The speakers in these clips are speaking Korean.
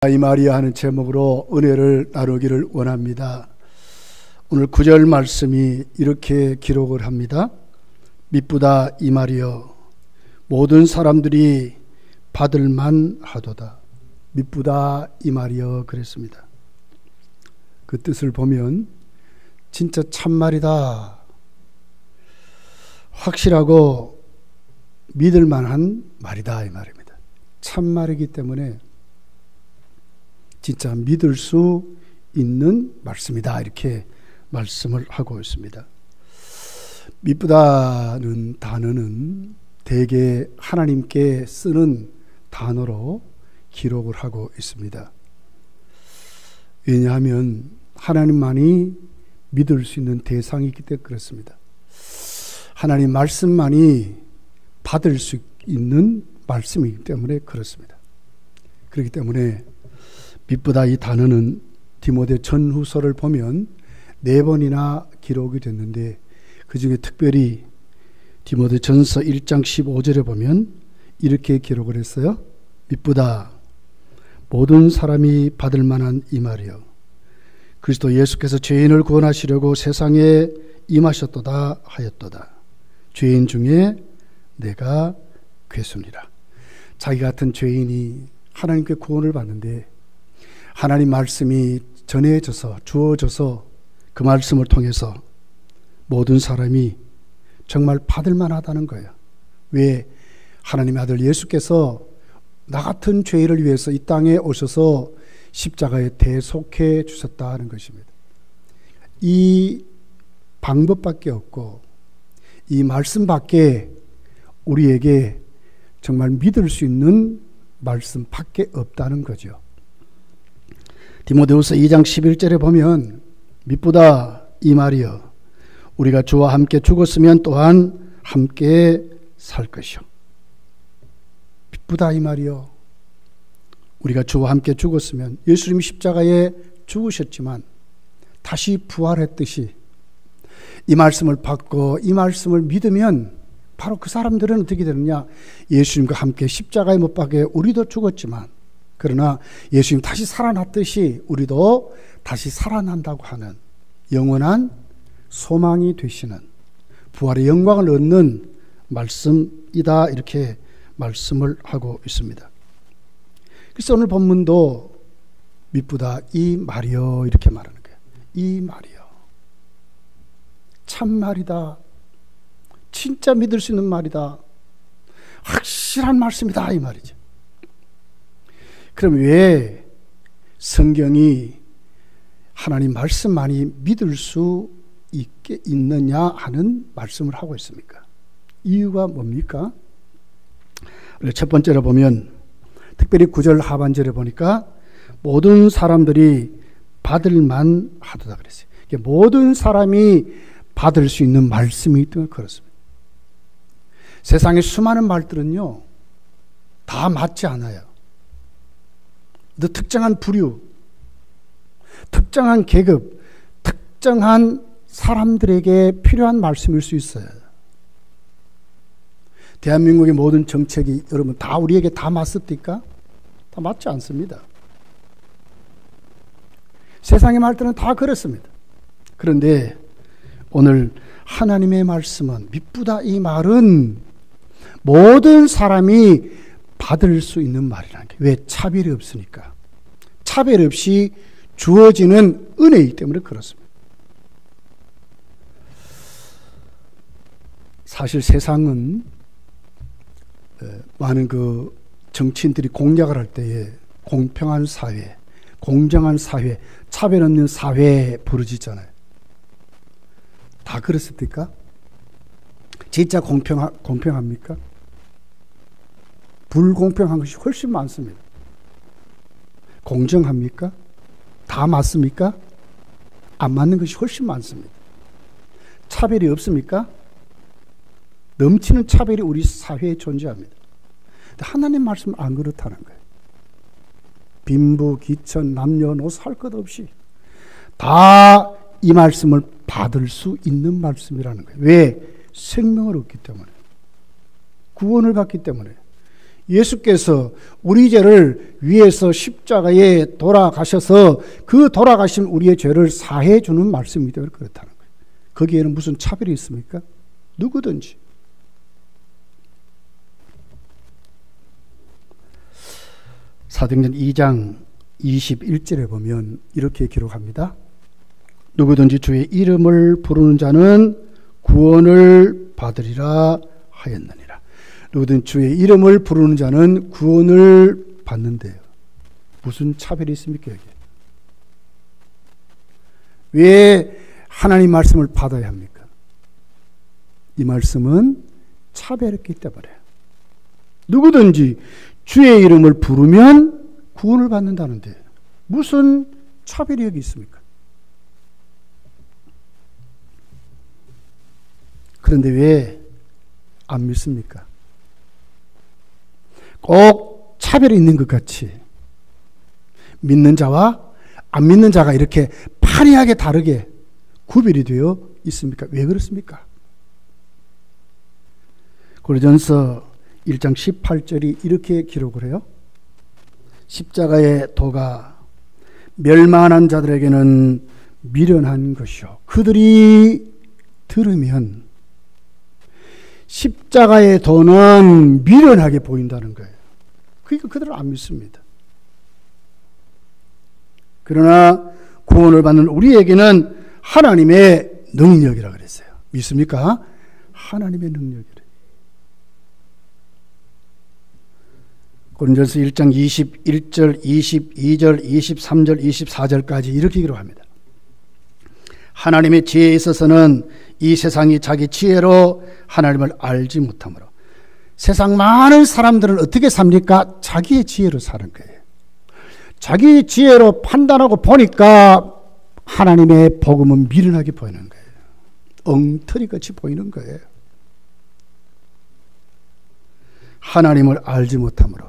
이마리아 하는 제목으로 은혜를 나누기를 원합니다. 오늘 9절 말씀이 이렇게 기록을 합니다. 미쁘다 이마리여 모든 사람들이 받을만 하도다. 미쁘다 이마리여 그랬습니다. 그 뜻을 보면 진짜 참말이다, 확실하고 믿을만한 말이다 이 말입니다. 참말이기 때문에 진짜 믿을 수 있는 말씀이다, 이렇게 말씀을 하고 있습니다. 미쁘다는 단어는 대개 하나님께 쓰는 단어로 기록을 하고 있습니다. 왜냐하면 하나님만이 믿을 수 있는 대상이 있기 때문에 그렇습니다. 하나님 말씀만이 받을 수 있는 말씀이기 때문에 그렇습니다. 그렇기 때문에 미쁘다 이 단어는 디모데 전후서를 보면 4번이나 기록이 됐는데, 그 중에 특별히 디모데 전서 1장 15절에 보면 이렇게 기록을 했어요. 미쁘다 모든 사람이 받을 만한 이 말이요 그리스도 예수께서 죄인을 구원하시려고 세상에 임하셨도다 하였도다. 죄인 중에 내가 괴순이라. 자기 같은 죄인이 하나님께 구원을 받는데 하나님 말씀이 전해져서 주어져서 그 말씀을 통해서 모든 사람이 정말 받을 만하다는 거예요. 왜? 하나님의 아들 예수께서 나 같은 죄인을 위해서 이 땅에 오셔서 십자가에 대속해 주셨다는 것입니다. 이 방법밖에 없고 이 말씀밖에 우리에게 정말 믿을 수 있는 말씀밖에 없다는 거죠. 디모데후서 2장 11절에 보면 미쁘다 이 말이여 우리가 주와 함께 죽었으면 또한 함께 살 것이요. 미쁘다 이 말이여 우리가 주와 함께 죽었으면, 예수님이 십자가에 죽으셨지만 다시 부활했듯이 이 말씀을 받고 이 말씀을 믿으면 바로 그 사람들은 어떻게 되느냐, 예수님과 함께 십자가에 못 박혀 우리도 죽었지만 그러나 예수님 다시 살아났듯이 우리도 다시 살아난다고 하는 영원한 소망이 되시는 부활의 영광을 얻는 말씀이다, 이렇게 말씀을 하고 있습니다. 그래서 오늘 본문도 미쁘다 이 말이여 이렇게 말하는 거예요. 이 말이여 참말이다, 진짜 믿을 수 있는 말이다, 확실한 말씀이다 이 말이죠. 그럼 왜 성경이 하나님 말씀만이 믿을 수 있느냐 하는 말씀을 하고 있습니까? 이유가 뭡니까? 첫 번째로 보면 특별히 9절 하반절에 보니까 모든 사람들이 받을만 하도다 그랬어요. 모든 사람이 받을 수 있는 말씀이기 때문에 그렇습니다. 세상의 수많은 말들은요 다 맞지 않아요. 특정한 부류, 특정한 계급, 특정한 사람들에게 필요한 말씀일 수 있어요. 대한민국의 모든 정책이 여러분 다 우리에게 다 맞습니까? 다 맞지 않습니다. 세상의 말들은 다 그렇습니다. 그런데 오늘 하나님의 말씀은, 미쁘다 이 말은 모든 사람이 받을 수 있는 말이라는 게, 왜? 차별이 없으니까. 차별 없이 주어지는 은혜이기 때문에 그렇습니다. 사실 세상은 많은 그 정치인들이 공약을 할 때에 공평한 사회, 공정한 사회, 차별 없는 사회 부르짖잖아요. 다 그렇습니까? 진짜 공평합니까? 불공평한 것이 훨씬 많습니다. 공정합니까? 다 맞습니까? 안 맞는 것이 훨씬 많습니다. 차별이 없습니까? 넘치는 차별이 우리 사회에 존재합니다. 근데 하나님 말씀은 안 그렇다는 거예요. 빈부, 기천, 남녀노소 할 것 없이 다 이 말씀을 받을 수 있는 말씀이라는 거예요. 왜? 생명을 얻기 때문에, 구원을 받기 때문에, 예수께서 우리 죄를 위해서 십자가에 돌아가셔서 그 돌아가신 우리의 죄를 사해 주는 말씀이 되어 그렇다는 거예요. 거기에는 무슨 차별이 있습니까? 누구든지. 사도행전 2장 21절에 보면 이렇게 기록합니다. 누구든지 주의 이름을 부르는 자는 구원을 받으리라 하였느니라. 누구든 주의 이름을 부르는 자는 구원을 받는데요. 무슨 차별이 있습니까? 여기? 왜 하나님 말씀을 받아야 합니까? 이 말씀은 차별했기 때문에 누구든지 주의 이름을 부르면 구원을 받는다는데 무슨 차별이 여기 있습니까? 그런데 왜 안 믿습니까? 꼭 차별이 있는 것 같이 믿는 자와 안 믿는 자가 이렇게 판이하게 다르게 구별이 되어 있습니까? 왜 그렇습니까? 고린도전서 1장 18절이 이렇게 기록을 해요. 십자가의 도가 멸망한 자들에게는 미련한 것이요 그들이 들으면 십자가의 도는 미련하게 보인다는 거예요. 그러니까 그들은 안 믿습니다. 그러나 구원을 받는 우리에게는 하나님의 능력이라 그랬어요. 믿습니까? 하나님의 능력이래. 고린도전서 1장 21절, 22절, 23절, 24절까지 이렇게 기록합니다. 하나님의 지혜에 있어서는 이 세상이 자기 지혜로 하나님을 알지 못하므로 세상 많은 사람들은 어떻게 삽니까? 자기의 지혜로 사는 거예요. 자기 지혜로 판단하고 보니까 하나님의 복음은 미련하게 보이는 거예요. 엉터리같이 보이는 거예요. 하나님을 알지 못하므로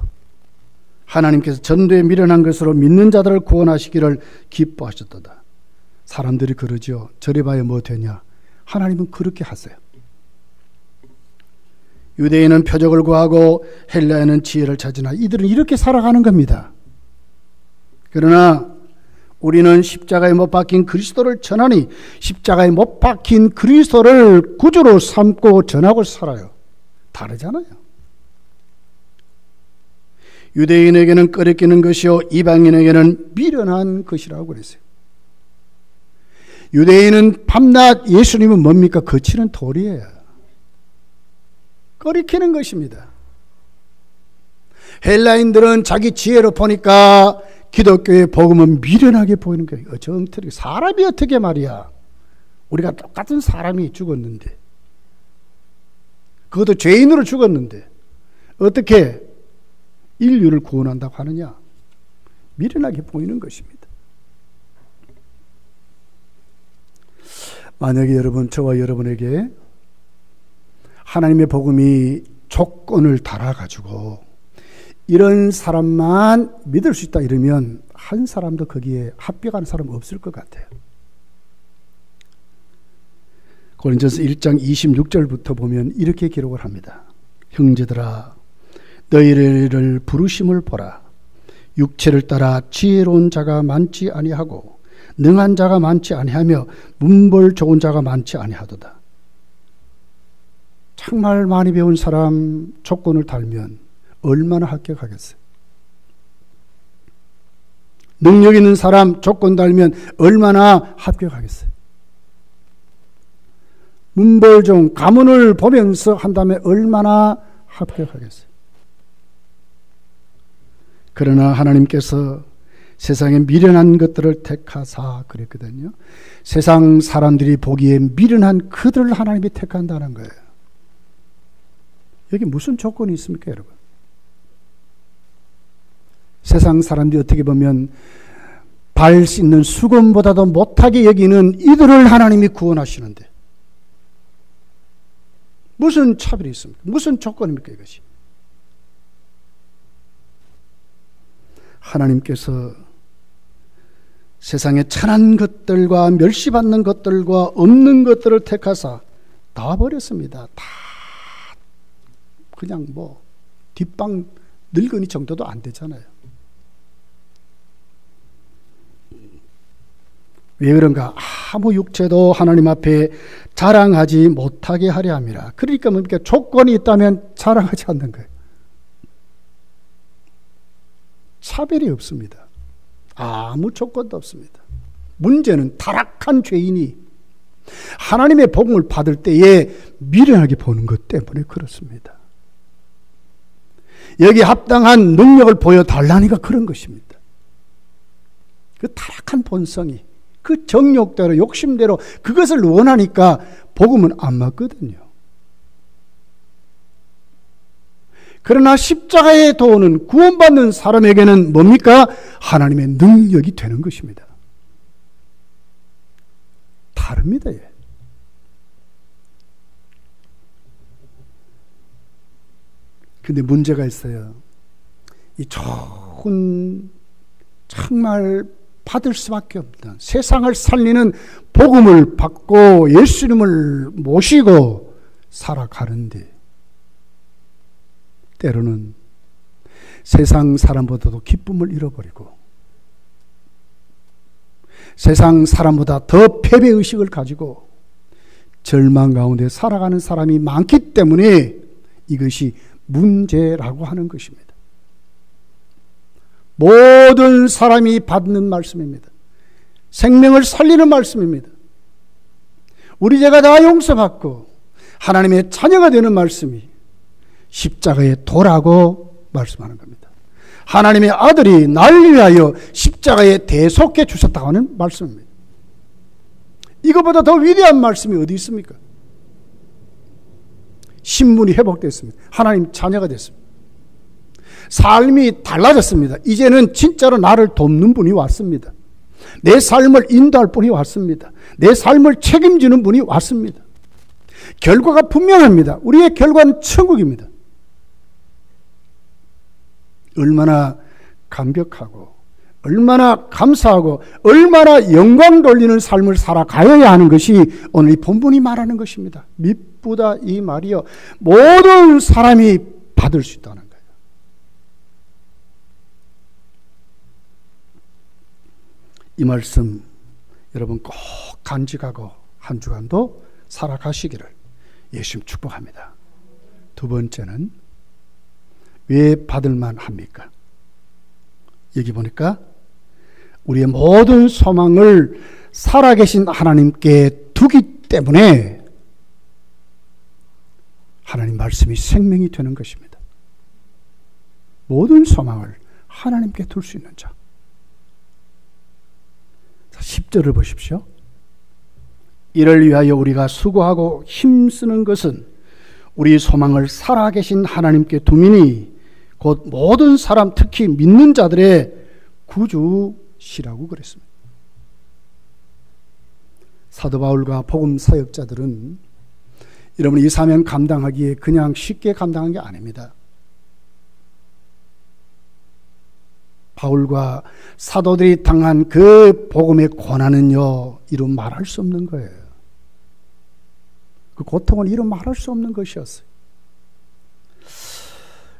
하나님께서 전도에 미련한 것으로 믿는 자들을 구원하시기를 기뻐하셨도다. 사람들이 그러죠. 저래봐야 뭐 되냐. 하나님은 그렇게 하세요. 유대인은 표적을 구하고 헬라인은 지혜를 찾으나 이들은 이렇게 살아가는 겁니다. 그러나 우리는 십자가에 못 박힌 그리스도를 전하니 십자가에 못 박힌 그리스도를 구주로 삼고 전하고 살아요. 다르잖아요. 유대인에게는 꺼리끼는 것이요 이방인에게는 미련한 것이라고 그랬어요. 유대인은 밤낮 예수님은 뭡니까? 거치는 돌이에요. 꺼리키는 것입니다. 헬라인들은 자기 지혜로 보니까 기독교의 복음은 미련하게 보이는 거예요. 정틀이 사람이 어떻게 말이야. 우리가 똑같은 사람이 죽었는데 그것도 죄인으로 죽었는데 어떻게 인류를 구원한다고 하느냐. 미련하게 보이는 것입니다. 만약에 여러분, 저와 여러분에게 하나님의 복음이 조건을 달아가지고 이런 사람만 믿을 수 있다 이러면 한 사람도 거기에 합격하는 사람 없을 것 같아요. 고린도전서 1장 26절부터 보면 이렇게 기록을 합니다. 형제들아 너희를 부르심을 보라. 육체를 따라 지혜로운 자가 많지 아니하고 능한 자가 많지 아니하며 문벌 좋은 자가 많지 아니하도다. 정말 많이 배운 사람 조건을 달면 얼마나 합격하겠어요? 능력 있는 사람 조건 달면 얼마나 합격하겠어요? 문벌 좋은 가문을 보면서 한다면 얼마나 합격하겠어요? 그러나 하나님께서 세상에 미련한 것들을 택하사 그랬거든요. 세상 사람들이 보기에 미련한 그들을 하나님이 택한다는 거예요. 여기 무슨 조건이 있습니까, 여러분? 세상 사람들이 어떻게 보면 발 씻는 수건보다도 못하게 여기는 이들을 하나님이 구원하시는데 무슨 차별이 있습니까? 무슨 조건입니까, 이것이? 하나님께서 세상에 천한 것들과 멸시받는 것들과 없는 것들을 택하사 다 버렸습니다. 다 그냥 뭐 뒷방 늙은이 정도도 안 되잖아요. 왜 그런가? 아무 육체도 하나님 앞에 자랑하지 못하게 하려 함이라. 그러니까 뭡니까? 조건이 있다면 자랑하지 않는 거예요. 차별이 없습니다. 아무 조건도 없습니다. 문제는 타락한 죄인이 하나님의 복음을 받을 때에 미련하게 보는 것 때문에 그렇습니다. 여기 합당한 능력을 보여달라니까 그런 것입니다. 그 타락한 본성이 그 정욕대로 욕심대로 그것을 원하니까 복음은 안 맞거든요. 그러나 십자가의 도는 구원받는 사람에게는 뭡니까? 하나님의 능력이 되는 것입니다. 다릅니다. 예. 근데 문제가 있어요. 이 좋은 정말 받을 수밖에 없는 세상을 살리는 복음을 받고 예수님을 모시고 살아가는데 때로는 세상 사람보다도 기쁨을 잃어버리고 세상 사람보다 더 패배의식을 가지고 절망 가운데 살아가는 사람이 많기 때문에 이것이 문제라고 하는 것입니다. 모든 사람이 받는 말씀입니다. 생명을 살리는 말씀입니다. 우리 죄가 다 용서받고 하나님의 자녀가 되는 말씀이 십자가의 도라고 말씀하는 겁니다. 하나님의 아들이 나를 위하여 십자가에 대속해 주셨다고 하는 말씀입니다. 이것보다 더 위대한 말씀이 어디 있습니까? 신분이 회복됐습니다. 하나님 자녀가 됐습니다. 삶이 달라졌습니다. 이제는 진짜로 나를 돕는 분이 왔습니다. 내 삶을 인도할 분이 왔습니다. 내 삶을 책임지는 분이 왔습니다. 결과가 분명합니다. 우리의 결과는 천국입니다. 얼마나 감격하고 얼마나 감사하고 얼마나 영광 돌리는 삶을 살아가야 하는 것이 오늘 이 본문이 말하는 것입니다. 미쁘다 이 말이요. 모든 사람이 받을 수 있다는 거예요. 이 말씀 여러분 꼭 간직하고 한 주간도 살아가시기를 예수님 축복합니다. 두 번째는 왜 받을만 합니까? 여기 보니까 우리의 모든 소망을 살아계신 하나님께 두기 때문에 하나님 말씀이 생명이 되는 것입니다. 모든 소망을 하나님께 둘 수 있는 자. 10절을 보십시오. 이를 위하여 우리가 수고하고 힘쓰는 것은 우리 소망을 살아계신 하나님께 두미니 곧 모든 사람 특히 믿는 자들의 구주시라고 그랬습니다. 사도 바울과 복음 사역자들은 여러분 이 사명 감당하기에 그냥 쉽게 감당한 게 아닙니다. 바울과 사도들이 당한 그 복음의 고난은요, 이루 말할 수 없는 거예요. 그 고통은 이루 말할 수 없는 것이었어요.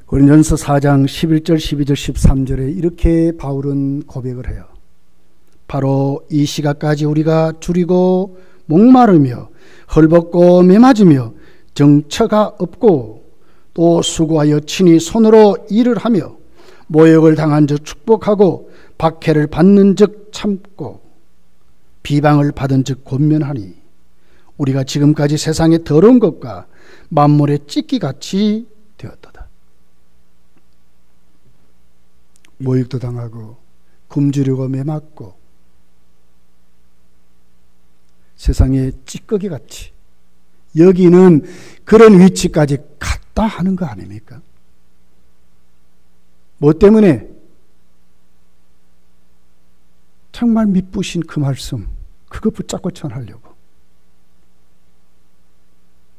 고린도전서 4장 11절, 12절, 13절에 이렇게 바울은 고백을 해요. 바로 이 시각까지 우리가 줄이고 목마르며 헐벗고 매맞으며 정처가 없고 또 수고하여 친히 손으로 일을 하며 모욕을 당한 즉 축복하고 박해를 받는 즉 참고 비방을 받은 즉 권면하니 우리가 지금까지 세상의 더러운 것과 만물의 찢기같이 되었도다. 모욕도 당하고 굶주리고 매맞고 세상의 찌꺼기같이 여기는 그런 위치까지 갔다 하는 거 아닙니까? 뭐 때문에? 정말 미쁘신 그 말씀 그거 붙잡고 전하려고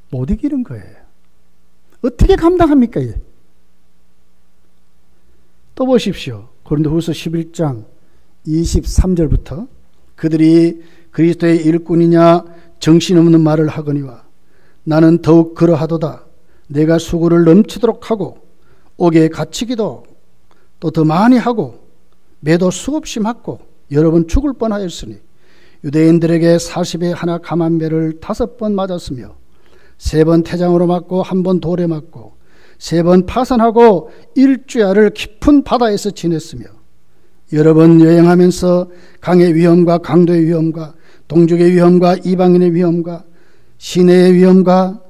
못 이기는 거예요. 어떻게 감당합니까? 또 보십시오. 고린도후서 11장 23절부터 그들이 그리스도의 일꾼이냐 정신없는 말을 하거니와 나는 더욱 그러하도다. 내가 수고를 넘치도록 하고 옥에 갇히기도 또 더 많이 하고 매도 수없이 맞고 여러 번 죽을 뻔하였으니 유대인들에게 40에 하나 감한매를 5번 맞았으며 3번 태장으로 맞고 1번 돌에 맞고 3번 파산하고 일주야를 깊은 바다에서 지냈으며 여러 번 여행하면서 강의 위험과 강도의 위험과 동족의 위험과 이방인의 위험과 시내의 위험과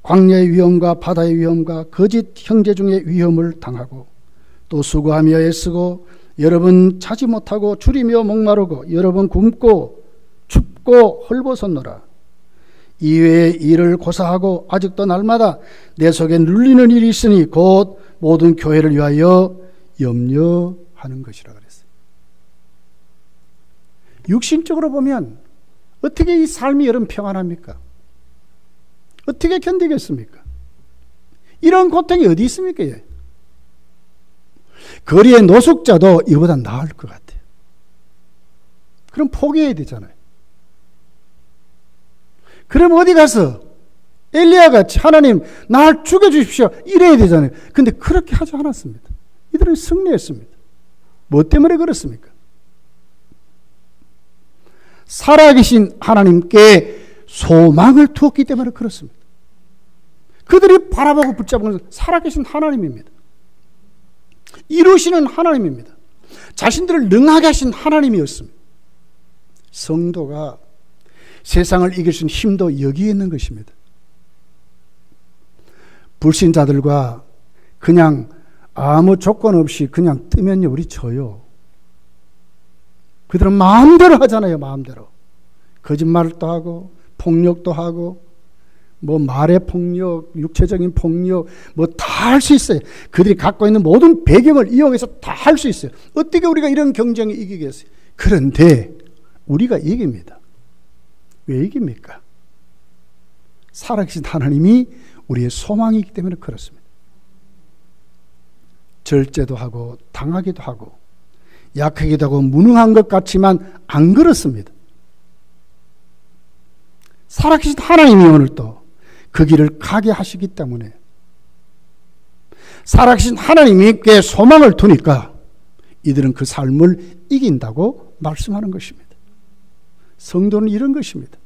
광야의 위험과 바다의 위험과 거짓 형제 중의 위험을 당하고 또 수고하며 애쓰고 여러 번 자지 못하고 줄이며 목마르고 여러 번 굶고 춥고 헐벗었노라. 이외에 일을 고사하고 아직도 날마다 내 속에 눌리는 일이 있으니 곧 모든 교회를 위하여 염려하는 것이라 그랬어요. 육신적으로 보면 어떻게 이 삶이 여러분 평안합니까? 어떻게 견디겠습니까? 이런 고통이 어디 있습니까? 거리의 노숙자도 이보다 나을 것 같아요. 그럼 포기해야 되잖아요. 그럼 어디 가서 엘리야 같이 하나님 날 죽여주십시오 이래야 되잖아요. 근데 그렇게 하지 않았습니다. 이들은 승리했습니다. 뭐 때문에 그렇습니까? 살아계신 하나님께 소망을 두었기 때문에 그렇습니다. 그들이 바라보고 붙잡은 것은 살아계신 하나님입니다. 이루시는 하나님입니다. 자신들을 능하게 하신 하나님이었습니다. 성도가 세상을 이길 수 있는 힘도 여기에 있는 것입니다. 불신자들과 그냥 아무 조건 없이 그냥 뜨면요 우리 져요. 그들은 마음대로 하잖아요. 마음대로 거짓말도 하고 폭력도 하고 뭐 말의 폭력, 육체적인 폭력 뭐 다 할 수 있어요. 그들이 갖고 있는 모든 배경을 이용해서 다 할 수 있어요. 어떻게 우리가 이런 경쟁에 이기겠어요? 그런데 우리가 이깁니다. 왜 이깁니까? 살아계신 하나님이 우리의 소망이기 때문에 그렇습니다. 절제도 하고 당하기도 하고 약하기도 하고 무능한 것 같지만 안 그렇습니다. 살아계신 하나님이 오늘 또 그 길을 가게 하시기 때문에 살아계신 하나님께 소망을 두니까 이들은 그 삶을 이긴다고 말씀하는 것입니다. 성도는 이런 것입니다.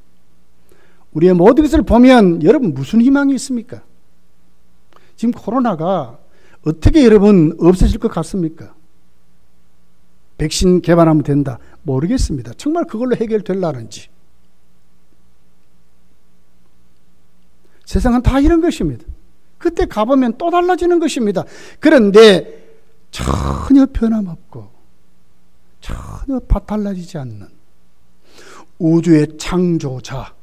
우리의 모든 것을 보면 여러분 무슨 희망이 있습니까? 지금 코로나가 어떻게 여러분 없어질 것 같습니까? 백신 개발하면 된다. 모르겠습니다. 정말 그걸로 해결될라는지. 세상은 다 이런 것입니다. 그때 가보면 또 달라지는 것입니다. 그런데 전혀 변함없고 전혀 달라지지 않는 우주의 창조자,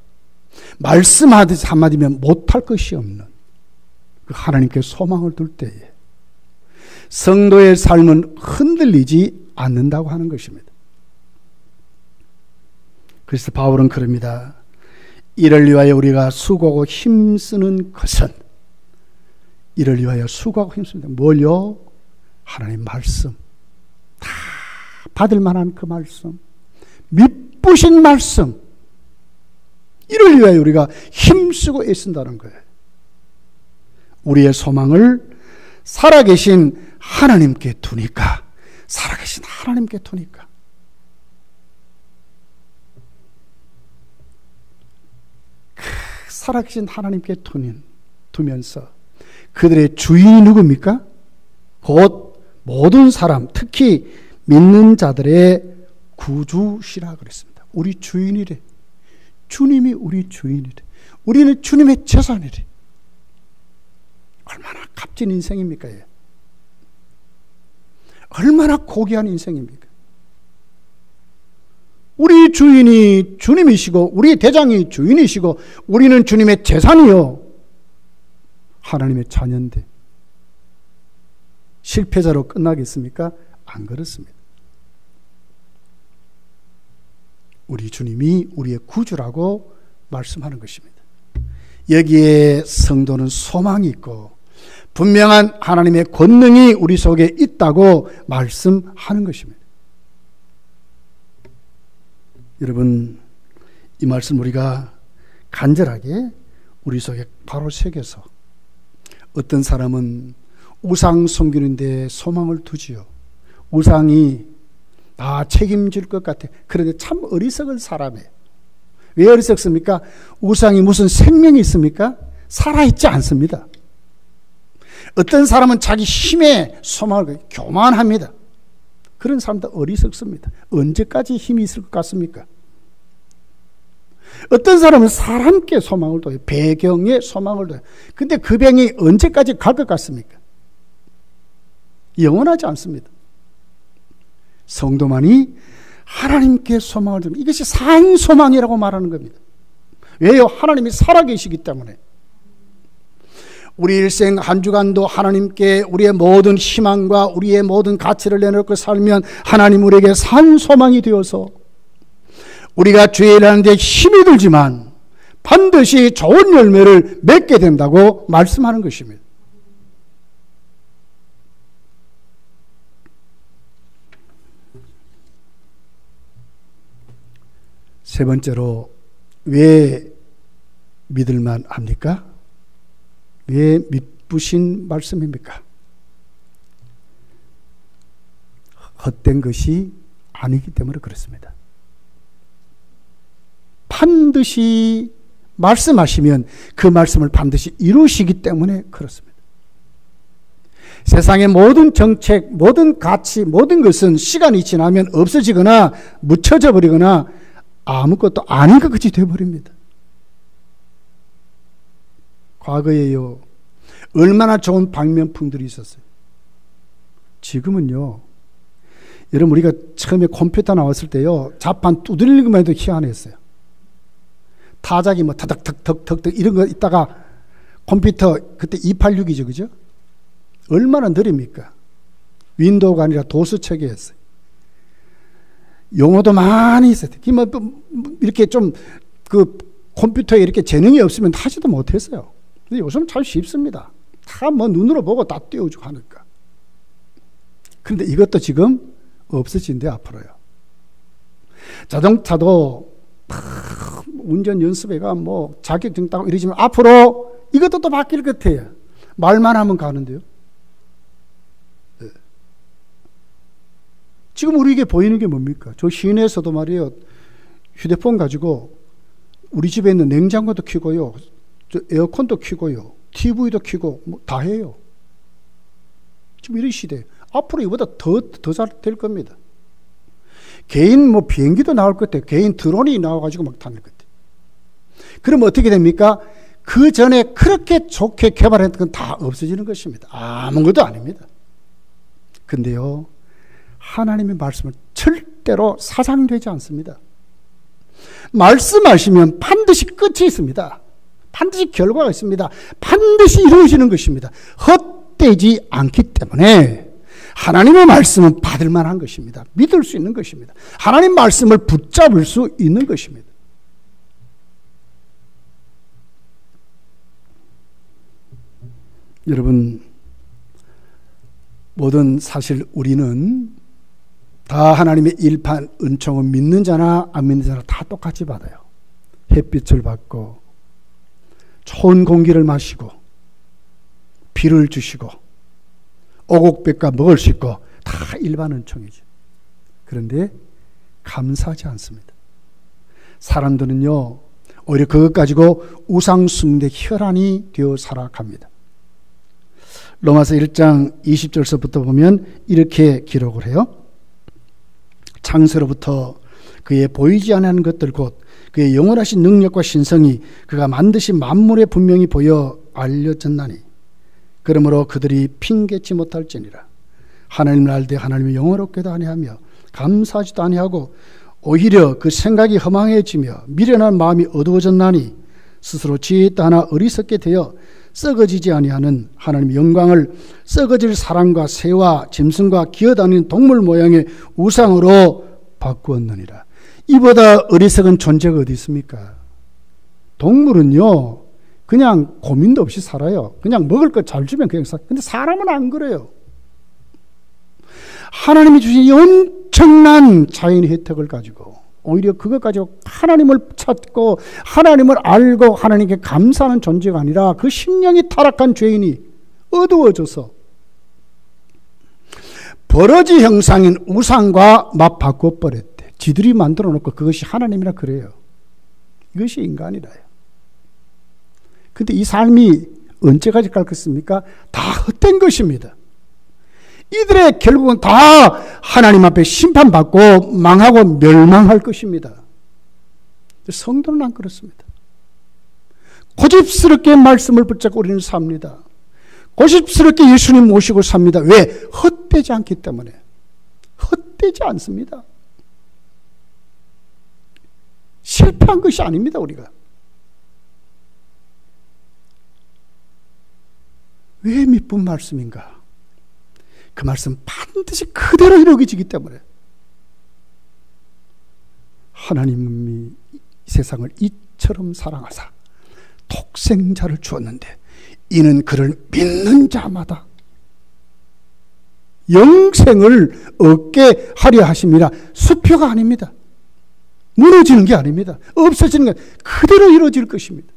말씀하듯이 한마디면 못할 것이 없는 그 하나님께 소망을 둘 때에 성도의 삶은 흔들리지 않는다고 하는 것입니다. 그래서 바울은 그럽니다. 이를 위하여 우리가 수고하고 힘쓰는 것은 이를 위하여 수고하고 힘씁니다. 뭘요? 하나님 말씀. 다 받을 만한 그 말씀. 미쁘신 말씀. 이를 위하여 우리가 힘쓰고 애쓴다는 거예요. 우리의 소망을 살아계신 하나님께 두니까. 살아계신 하나님께 두니까. 살아계신 하나님께 두면서 그들의 주인이 누굽니까? 곧 모든 사람, 특히 믿는 자들의 구주시라 그랬습니다. 우리 주인이래. 주님이 우리 주인이래. 우리는 주님의 재산이래. 얼마나 값진 인생입니까? 얼마나 고귀한 인생입니까? 우리 주인이 주님이시고 우리 대장이 주인이시고 우리는 주님의 재산이요. 하나님의 자녀인데 실패자로 끝나겠습니까? 안 그렇습니다. 우리 주님이 우리의 구주라고 말씀하는 것입니다. 여기에 성도는 소망이 있고 분명한 하나님의 권능이 우리 속에 있다고 말씀하는 것입니다. 여러분, 이 말씀 우리가 간절하게 우리 속에 바로 새겨서 어떤 사람은 우상 섬기는데 소망을 두지요. 우상이 다 책임질 것 같아. 그런데 참 어리석은 사람이에요. 왜 어리석습니까? 우상이 무슨 생명이 있습니까? 살아있지 않습니다. 어떤 사람은 자기 힘에 소망을 교만합니다. 그런 사람도 어리석습니다. 언제까지 힘이 있을 것 같습니까? 어떤 사람은 사람께 소망을 둬요. 배경에 소망을 둬요. 근데 그 병이 언제까지 갈 것 같습니까? 영원하지 않습니다. 성도만이 하나님께 소망을 두면 이것이 산 소망이라고 말하는 겁니다. 왜요? 하나님이 살아계시기 때문에. 우리 일생 한 주간도 하나님께 우리의 모든 희망과 우리의 모든 가치를 내놓고 살면 하나님 우리에게 산 소망이 되어서 우리가 죄를 하는데 힘이 들지만 반드시 좋은 열매를 맺게 된다고 말씀하는 것입니다. 세 번째로 왜 믿을만 합니까? 왜 믿으신 말씀입니까? 헛된 것이 아니기 때문에 그렇습니다. 반드시 말씀하시면 그 말씀을 반드시 이루시기 때문에 그렇습니다. 세상의 모든 정책, 모든 가치, 모든 것은 시간이 지나면 없어지거나 묻혀져 버리거나 아무것도 아닌 것 같이 되어버립니다. 과거에요, 얼마나 좋은 방면풍들이 있었어요. 지금은요, 여러분 우리가 처음에 컴퓨터 나왔을 때요, 자판 두드리는 것만 해도 희한했어요. 타작이 뭐 타닥탁탁탁탁 이런 거 있다가 컴퓨터 그때 286이죠, 그죠? 얼마나 느립니까? 윈도우가 아니라 도스 체계였어요. 용어도 많이 있어요. 이렇게 좀 그 컴퓨터에 이렇게 재능이 없으면 하지도 못했어요. 근데 요즘은 참 쉽습니다. 다 뭐 눈으로 보고 다 띄워주고 하니까. 그런데 이것도 지금 없어진대 앞으로요. 자동차도 운전 연습회가 뭐 자격증 따고 이러지만 앞으로 이것도 또 바뀔 것 같아요. 말만 하면 가는데요. 네. 지금 우리에게 보이는 게 뭡니까? 저 시내에서도 말이에요, 휴대폰 가지고 우리 집에 있는 냉장고도 켜고요, 저 에어컨도 켜고요, TV도 켜고 뭐 다 해요. 지금 이런 시대. 앞으로 이보다 더 잘 될 겁니다. 개인 뭐 비행기도 나올 것 같아요. 개인 드론이 나와가지고 막 다닐 것 같아요. 그러면 어떻게 됩니까? 그 전에 그렇게 좋게 개발했던 건 다 없어지는 것입니다. 아무것도 아닙니다. 근데요, 하나님의 말씀은 절대로 사상되지 않습니다. 말씀하시면 반드시 끝이 있습니다. 반드시 결과가 있습니다. 반드시 이루어지는 것입니다. 헛되지 않기 때문에 하나님의 말씀은 받을 만한 것입니다. 믿을 수 있는 것입니다. 하나님 말씀을 붙잡을 수 있는 것입니다. 여러분, 모든 사실 우리는 다 하나님의 일판 은총은 믿는 자나 안 믿는 자나 다 똑같이 받아요. 햇빛을 받고 좋은 공기를 마시고 비를 주시고 오곡백과 먹을 수 있고 다 일반 은총이죠. 그런데 감사하지 않습니다. 사람들은요, 오히려 그것 가지고 우상 숭배 혈안이 되어 살아갑니다. 로마서 1장 20절서부터 보면 이렇게 기록을 해요. 창세로부터 그의 보이지 않는 것들 곧 그의 영원하신 능력과 신성이 그가 만드신 만물에 분명히 보여 알려졌나니 그러므로 그들이 핑계치 못할지니라. 하나님을 알되 하나님의 영원롭게도 아니하며 감사하지도 아니하고 오히려 그 생각이 허망해지며 미련한 마음이 어두워졌나니 스스로 지혜있다 하나 어리석게 되어 썩어지지 아니하는 하나님의 영광을 썩어질 사람과 새와 짐승과 기어다니는 동물 모양의 우상으로 바꾸었느니라. 이보다 어리석은 존재가 어디 있습니까? 동물은요, 그냥 고민도 없이 살아요. 그냥 먹을 것 잘 주면 그냥 살아요. 근데 사람은 안 그래요. 하나님이 주신 이 엄청난 자연의 혜택을 가지고 오히려 그것 가지고 하나님을 찾고 하나님을 알고 하나님께 감사하는 존재가 아니라 그 심령이 타락한 죄인이 어두워져서 버러지 형상인 우상과 맞바꿔 버렸대. 지들이 만들어 놓고 그것이 하나님이라 그래요. 이것이 인간이라요. 근데 이 삶이 언제까지 갈 것입니까? 다 헛된 것입니다. 이들의 결국은 다 하나님 앞에 심판받고 망하고 멸망할 것입니다. 성도는 안 그렇습니다. 고집스럽게 말씀을 붙잡고 우리는 삽니다. 고집스럽게 예수님 모시고 삽니다. 왜? 헛되지 않기 때문에. 헛되지 않습니다. 실패한 것이 아닙니다, 우리가. 왜 미쁜 말씀인가? 그 말씀 반드시 그대로 이루어지기 때문에. 하나님이 이 세상을 이처럼 사랑하사 독생자를 주었는데 이는 그를 믿는 자마다 영생을 얻게 하려 하심이라. 수표가 아닙니다. 무너지는 게 아닙니다. 없어지는 게 그대로 이루어질 것입니다.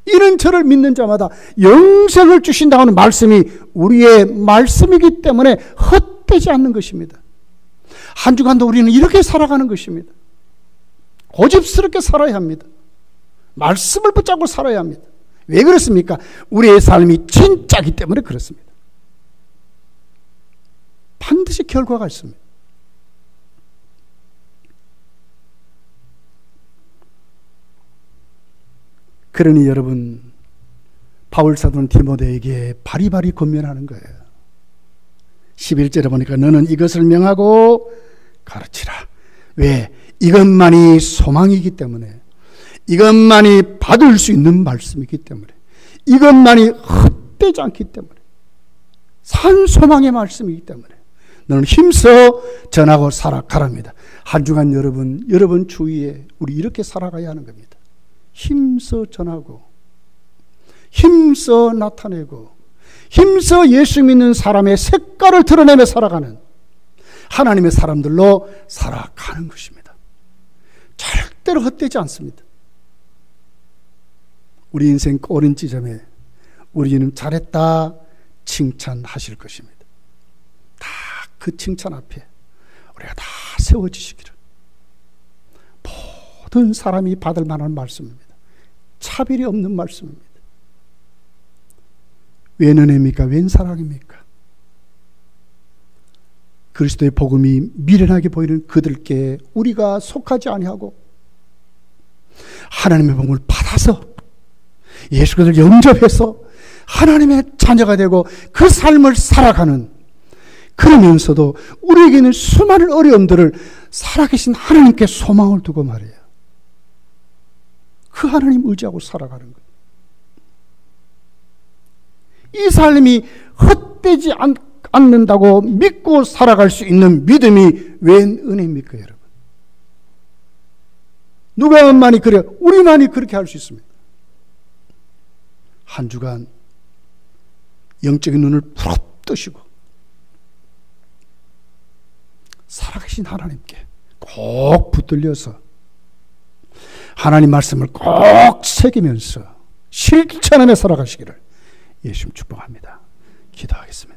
이는 저를 믿는 자마다 영생을 주신다고 하는 말씀이 우리의 말씀이기 때문에 헛되지 않는 것입니다. 한 주간도 우리는 이렇게 살아가는 것입니다. 고집스럽게 살아야 합니다. 말씀을 붙잡고 살아야 합니다. 왜 그렇습니까? 우리의 삶이 진짜기 때문에 그렇습니다. 반드시 결과가 있습니다. 그러니 여러분, 바울 사도는 디모데에게 바리바리 권면하는 거예요. 11절에 보니까 너는 이것을 명하고 가르치라. 왜? 이것만이 소망이기 때문에, 이것만이 받을 수 있는 말씀이기 때문에, 이것만이 헛되지 않기 때문에, 산 소망의 말씀이기 때문에 너는 힘써 전하고 살아가랍니다. 한 주간 여러분 주위에 우리 이렇게 살아가야 하는 겁니다. 힘써 전하고, 힘써 나타내고, 힘써 예수 믿는 사람의 색깔을 드러내며 살아가는 하나님의 사람들로 살아가는 것입니다. 절대로 헛되지 않습니다. 우리 인생 꼬린 지점에 우리는 잘했다 칭찬하실 것입니다. 다 그 칭찬 앞에 우리가 다 세워지시기를. 모든 사람이 받을 만한 말씀입니다. 차별이 없는 말씀입니다. 웬 은혜입니까? 웬 사랑입니까? 그리스도의 복음이 미련하게 보이는 그들께 우리가 속하지 아니하고 하나님의 복음을 받아서 예수 그리스도를 영접해서 하나님의 자녀가 되고 그 삶을 살아가는, 그러면서도 우리에게는 수많은 어려움들을 살아계신 하나님께 소망을 두고 말이에요. 그 하나님 의지하고 살아가는 거예요. 이 삶이 헛되지 않는다고 믿고 살아갈 수 있는 믿음이 웬 은혜입니까, 여러분? 누가만이 그래? 우리만이 그렇게 할 수 있습니다. 한 주간 영적인 눈을 부릅 뜨시고 살아계신 하나님께 꼭 붙들려서 하나님 말씀을 꼭 새기면서 실천하며 살아가시기를 예수님 축복합니다. 기도하겠습니다.